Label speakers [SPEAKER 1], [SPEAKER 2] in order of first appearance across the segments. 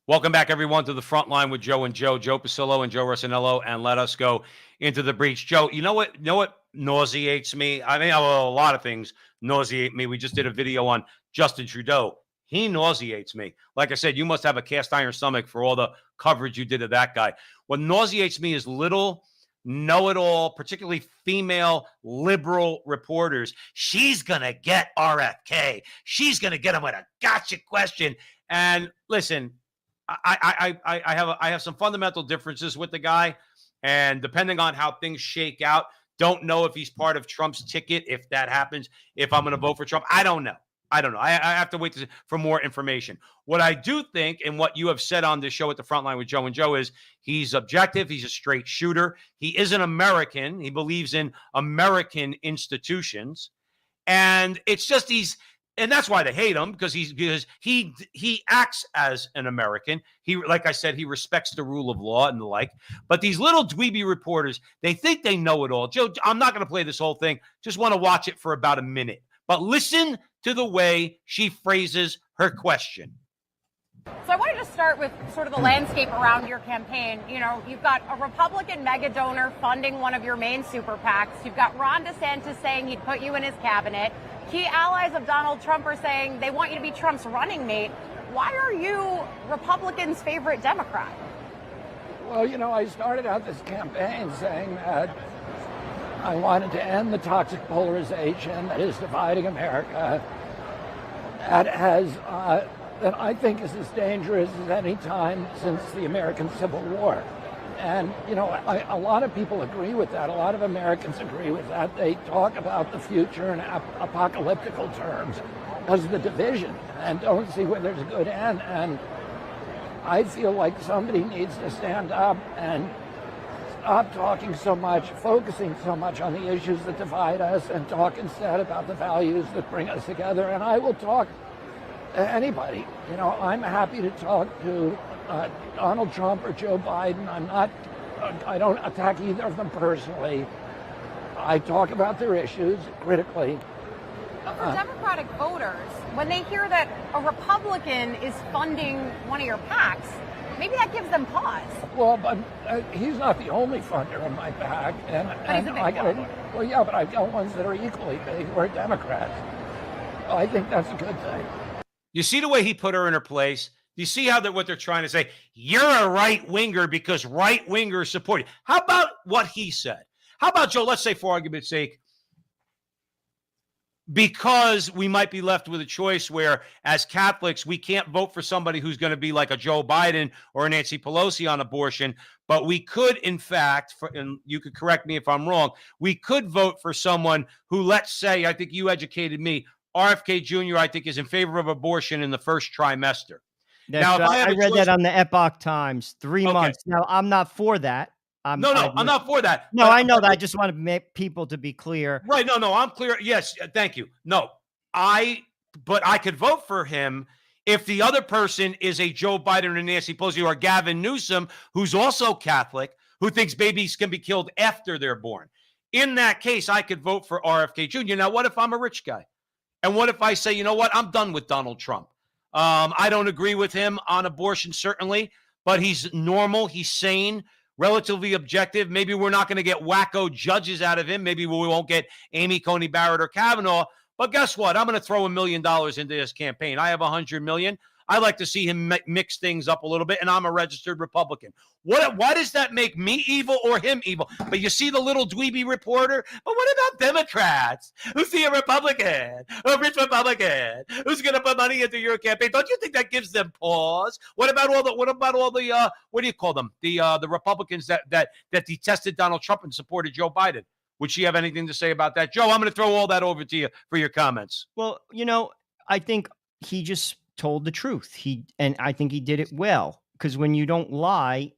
[SPEAKER 1] Welcome back, everyone, to the front line with Joe and Joe Pasillo and Joe Rossinello, and let us go into the breach. Joe, you know what? Nauseates me. I mean, well, a lot of things nauseate me. We just did a video on Justin Trudeau. He nauseates me. Like I said, you must have a cast iron stomach for all the coverage you did of that guy. What nauseates me is little know-it-all, particularly female liberal reporters. She's gonna get RFK. She's gonna get him with a gotcha question. And listen, I have some fundamental differences with the guy, and depending on how things shake out, don't know if he's part of Trump's ticket. If that happens, if I'm going to vote for Trump, I don't know. I have to wait for more information. What I do think, and what you have said on this show at the front line with Joe and Joe, is he's objective. He's a straight shooter. He is an American. He believes in American institutions, and it's just and that's why they hate him, because he acts as an American. He, like I said, he respects the rule of law and the like. But these little dweeby reporters, they think they know it all. Joe, I'm not going to play this whole thing. Just want to watch it for about a minute. But listen to the way she phrases her question.
[SPEAKER 2] So I wanted to start with sort of the landscape around your campaign. You know, you've got a Republican mega donor funding one of your main super PACs. You've got Ron DeSantis saying he'd put you in his cabinet. Key allies of Donald Trump are saying they want you to be Trump's running mate. Why are you Republicans' favorite Democrat?
[SPEAKER 3] Well, you know, I started out this campaign saying that I wanted to end the toxic polarization that is dividing America, that I think is as dangerous as any time since the American Civil War. And, you know, a lot of people agree with that. A lot of Americans agree with that. They talk about the future in apocalyptical terms because of the division and don't see where there's a good end. And I feel like somebody needs to stand up and stop talking so much, focusing so much on the issues that divide us, and talk instead about the values that bring us together. And I will talk to anybody. You know, I'm happy to talk to Donald Trump or Joe Biden. I don't attack either of them personally. I talk about their issues critically.
[SPEAKER 2] But for Democratic voters, when they hear that a Republican is funding one of your PACs, maybe that gives them pause.
[SPEAKER 3] Well, but he's not the only funder in my PAC.
[SPEAKER 2] But he's a big one.
[SPEAKER 3] Well, yeah, but I've got ones that are equally big who are Democrats. I think that's a good thing.
[SPEAKER 1] You see the way he put her in her place? You see how what they're trying to say? You're a right-winger because right-wingers support you. How about what he said? How about, Joe, let's say for argument's sake, because we might be left with a choice where, as Catholics, we can't vote for somebody who's going to be like a Joe Biden or a Nancy Pelosi on abortion, but we could, in fact, and you could correct me if I'm wrong, we could vote for someone who, let's say, I think you educated me, RFK Jr., I think, is in favor of abortion in the first trimester.
[SPEAKER 4] Now, I read that on the Epoch Times, 3 months. Now, I'm not for that.
[SPEAKER 1] I'm not for that.
[SPEAKER 4] No, I know that. I just want to make people to be clear.
[SPEAKER 1] Right. No, I'm clear. Yes. Thank you. No, but I could vote for him if the other person is a Joe Biden or Nancy Pelosi or Gavin Newsom, who's also Catholic, who thinks babies can be killed after they're born. In that case, I could vote for RFK Jr. Now, what if I'm a rich guy? And what if I say, you know what, I'm done with Donald Trump. I don't agree with him on abortion, certainly, but he's normal, he's sane, relatively objective. Maybe we're not going to get wacko judges out of him. Maybe we won't get Amy Coney Barrett or Kavanaugh. But guess what? I'm going to throw $1 million into this campaign. I have $100 million. I like to see him mix things up a little bit, and I'm a registered Republican. Why does that make me evil or him evil? But you see the little dweeby reporter? But what about Democrats who see a Republican, a rich Republican, who's going to put money into your campaign? Don't you think that gives them pause? What about all the what do you call them? The Republicans that detested Donald Trump and supported Joe Biden? Would she have anything to say about that? Joe, I'm going to throw all that over to you for your comments.
[SPEAKER 4] Well, you know, I think he just told the truth. And I think he did it well, because when you don't lie,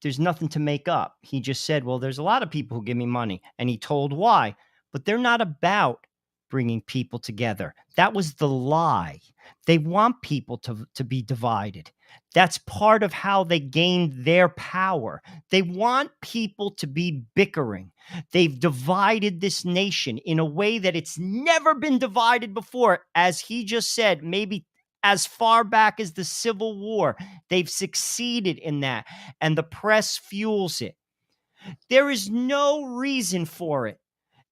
[SPEAKER 4] there's nothing to make up. He just said, well, there's a lot of people who give me money, and he told why, but they're not about bringing people together. That was the lie. They want people to be divided. That's part of how they gained their power. They want people to be bickering. They've divided this nation in a way that it's never been divided before. As he just said, maybe as far back as the Civil War. They've succeeded in that, and the press fuels it. There is no reason for it,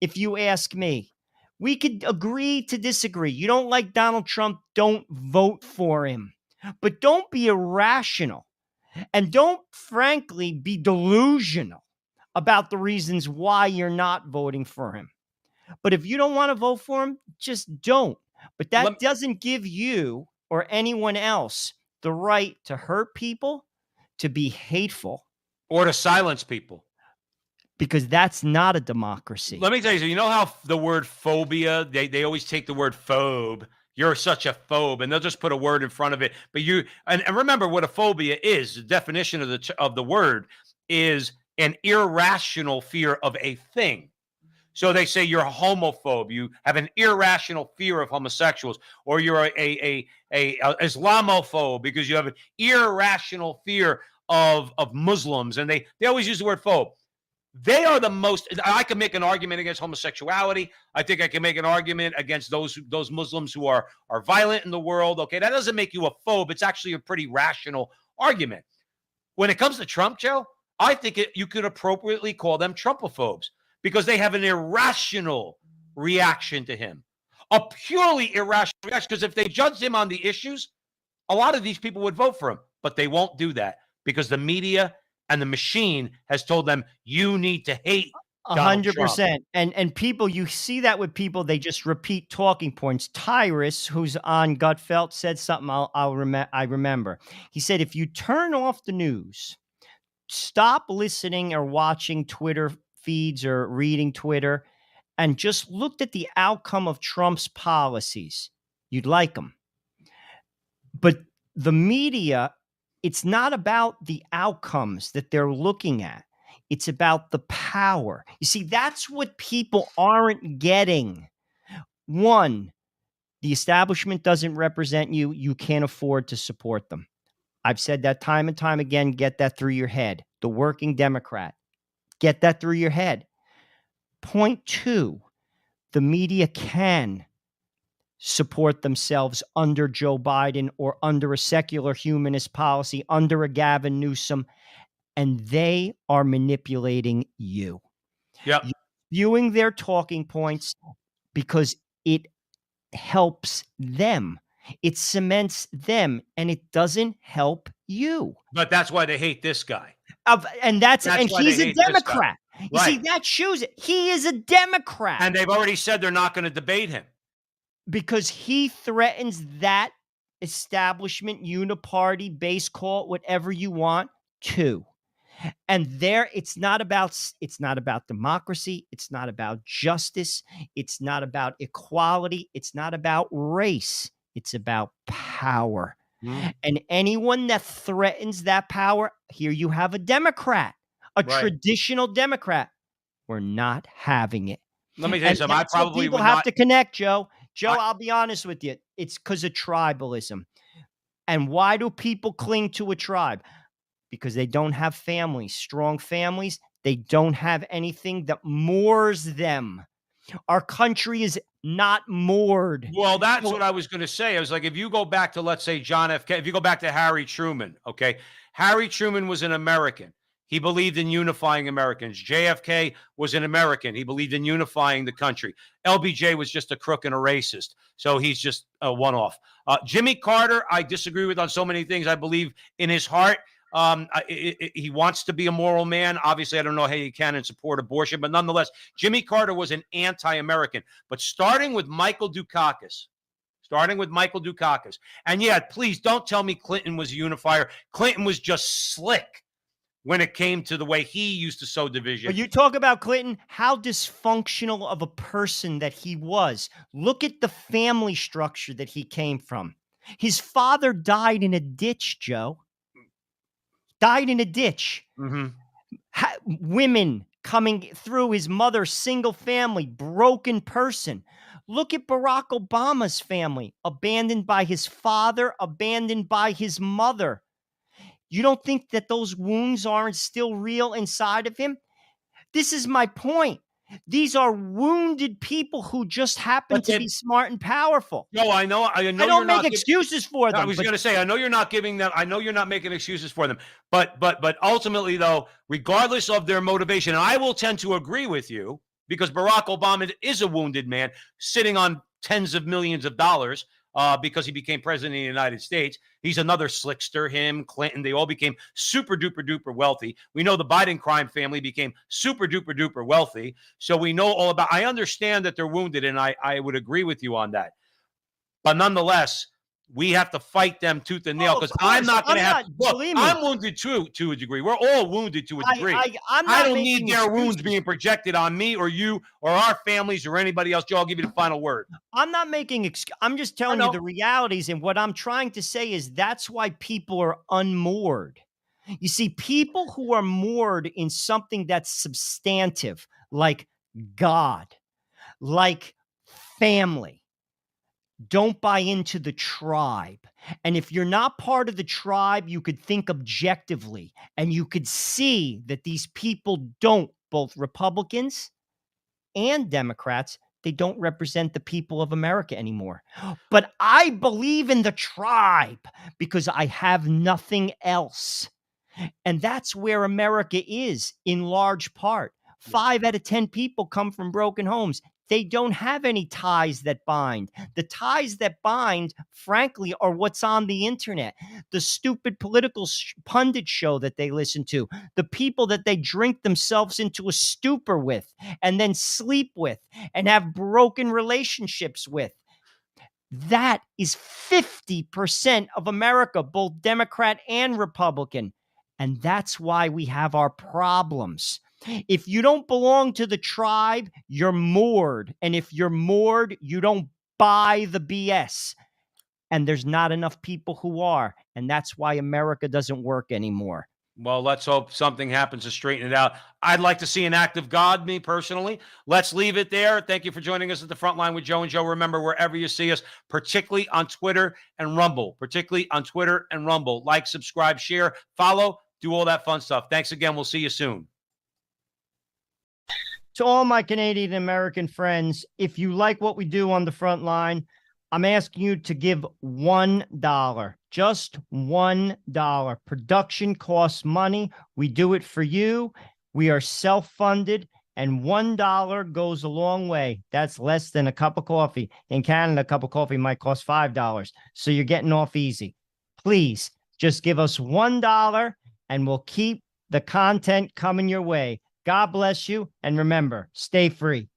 [SPEAKER 4] if you ask me. We could agree to disagree. You don't like Donald Trump, don't vote for him. But don't be irrational, and don't, frankly, be delusional about the reasons why you're not voting for him. But if you don't want to vote for him, just don't. But that doesn't give you or anyone else the right to hurt people, to be hateful,
[SPEAKER 1] or to silence people.
[SPEAKER 4] Because that's not a democracy.
[SPEAKER 1] Let me tell you, so you know how the word phobia, they always take the word phobe. You're such a phobe, and they'll just put a word in front of it. But and remember what a phobia is. The definition of the word is an irrational fear of a thing. So they say you're a homophobe. You have an irrational fear of homosexuals, or you're a Islamophobe because you have an irrational fear of Muslims. And they always use the word phobe. They are the most. I can make an argument against homosexuality. I think I can make an argument against those Muslims who are violent in the world. Okay, that doesn't make you a phobe. It's actually a pretty rational argument. When it comes to Trump, Joe, I think you could appropriately call them Trumpophobes because they have an irrational reaction to him, a purely irrational reaction. Because if they judged him on the issues, a lot of these people would vote for him, but they won't do that because the media and the machine has told them you need to hate
[SPEAKER 4] 100%. And people, you see that with people, they just repeat talking points. Tyrus, who's on Gutfeld, said something I remember. He said, if you turn off the news, stop listening or watching Twitter feeds or reading Twitter, and just looked at the outcome of Trump's policies, you'd like them. But the media, it's not about the outcomes that they're looking at. It's about the power. You see, that's what people aren't getting. One, the establishment doesn't represent you. You can't afford to support them. I've said that time and time again. Get that through your head. The working Democrat. Get that through your head. Point two, the media can support themselves under Joe Biden or under a secular humanist policy, under a Gavin Newsom, and they are manipulating you.
[SPEAKER 1] Yeah.
[SPEAKER 4] Viewing their talking points because it helps them. It cements them, and it doesn't help you.
[SPEAKER 1] But that's why they hate this guy.
[SPEAKER 4] And he's a Democrat. You see, that shows it. He is a Democrat.
[SPEAKER 1] And they've already said they're not going to debate him.
[SPEAKER 4] Because he threatens that establishment, uniparty, base, call it whatever you want, too. And it's not about democracy. It's not about justice. It's not about equality. It's not about race. It's about power. And anyone that threatens that power, here you have a Democrat, a traditional Democrat. We're not having it.
[SPEAKER 1] Let me tell you something. I probably
[SPEAKER 4] people
[SPEAKER 1] would
[SPEAKER 4] have
[SPEAKER 1] not
[SPEAKER 4] to connect, Joe. I'll be honest with you. It's because of tribalism. And why do people cling to a tribe? Because they don't have families, strong families. They don't have anything that moors them. Our country is not moored.
[SPEAKER 1] Well, that's what I was going to say. I was like, if you go back to, let's say, John F. Kennedy, if you go back to Harry Truman, okay, Harry Truman was an American. He believed in unifying Americans. JFK was an American. He believed in unifying the country. LBJ was just a crook and a racist. So he's just a one-off. Jimmy Carter, I disagree with on so many things. I believe in his heart. He wants to be a moral man. Obviously, I don't know how you can support abortion, but nonetheless, Jimmy Carter was an anti-American. But starting with Michael Dukakis, and yeah, please don't tell me Clinton was a unifier. Clinton was just slick when it came to the way he used to sow division.
[SPEAKER 4] But you talk about Clinton, how dysfunctional of a person that he was. Look at the family structure that he came from. His father died in a ditch, Joe. Died in a ditch.
[SPEAKER 1] Mm-hmm.
[SPEAKER 4] Women coming through, his mother, single family, broken person. Look at Barack Obama's family, abandoned by his father, abandoned by his mother. You don't think that those wounds aren't still real inside of him? This is my point. These are wounded people who just happen
[SPEAKER 1] But
[SPEAKER 4] to be smart and powerful.
[SPEAKER 1] No, I know
[SPEAKER 4] I
[SPEAKER 1] you're
[SPEAKER 4] don't make
[SPEAKER 1] not
[SPEAKER 4] excuses for
[SPEAKER 1] I
[SPEAKER 4] them,
[SPEAKER 1] was
[SPEAKER 4] but
[SPEAKER 1] going to say, I know you're not giving them. I know you're not making excuses for them, but ultimately, though, regardless of their motivation, and I will tend to agree with you because Barack Obama is a wounded man sitting on tens of millions of dollars because he became president of the United States. He's another slickster. Him, Clinton, they all became super duper duper wealthy. We know the Biden crime family became super duper duper wealthy. So we know all about. I understand that they're wounded, and I would agree with you on that. But nonetheless, we have to fight them tooth and nail
[SPEAKER 4] of
[SPEAKER 1] because I'm
[SPEAKER 4] course,
[SPEAKER 1] not going to have. Look,
[SPEAKER 4] believe me,
[SPEAKER 1] I'm wounded too, to a degree. We're all wounded to a degree.
[SPEAKER 4] I'm
[SPEAKER 1] I
[SPEAKER 4] not
[SPEAKER 1] don't need
[SPEAKER 4] making
[SPEAKER 1] their wounds
[SPEAKER 4] excuses.
[SPEAKER 1] being projected on me or you or our families or anybody else. Joe, I'll give you the final word.
[SPEAKER 4] I'm not making I'm just telling you
[SPEAKER 1] know.
[SPEAKER 4] the realities, and what I'm trying to say is that's why people are unmoored. You see, people who are moored in something that's substantive, like God, like family, don't buy into the tribe. And if you're not part of the tribe, you could think objectively and you could see that these people don't, both Republicans and Democrats, they don't represent the people of America anymore. But I believe in the tribe because I have nothing else. And that's where America is in large part. 5 out of 10 people come from broken homes. They don't have any ties that bind. The ties that bind, frankly, are what's on the internet. The stupid political pundit show that they listen to, the people that they drink themselves into a stupor with and then sleep with and have broken relationships with. That is 50% of America, both Democrat and Republican. And that's why we have our problems. If you don't belong to the tribe, you're moored. And if you're moored, you don't buy the BS. And there's not enough people who are. And that's why America doesn't work anymore.
[SPEAKER 1] Well, let's hope something happens to straighten it out. I'd like to see an act of God, me personally. Let's leave it there. Thank you for joining us at the front line with Joe and Joe. Remember, wherever you see us, particularly on Twitter and Rumble, like, subscribe, share, follow, do all that fun stuff. Thanks again. We'll see you soon.
[SPEAKER 4] To all my Canadian American friends, if you like what we do on the front line, I'm asking you to give $1, just $1. Production costs money. We do it for you. We are self-funded, and $1 goes a long way. That's less than a cup of coffee. In Canada, a cup of coffee might cost $5. So you're getting off easy. Please just give us $1 and we'll keep the content coming your way. God bless you. And remember, stay free.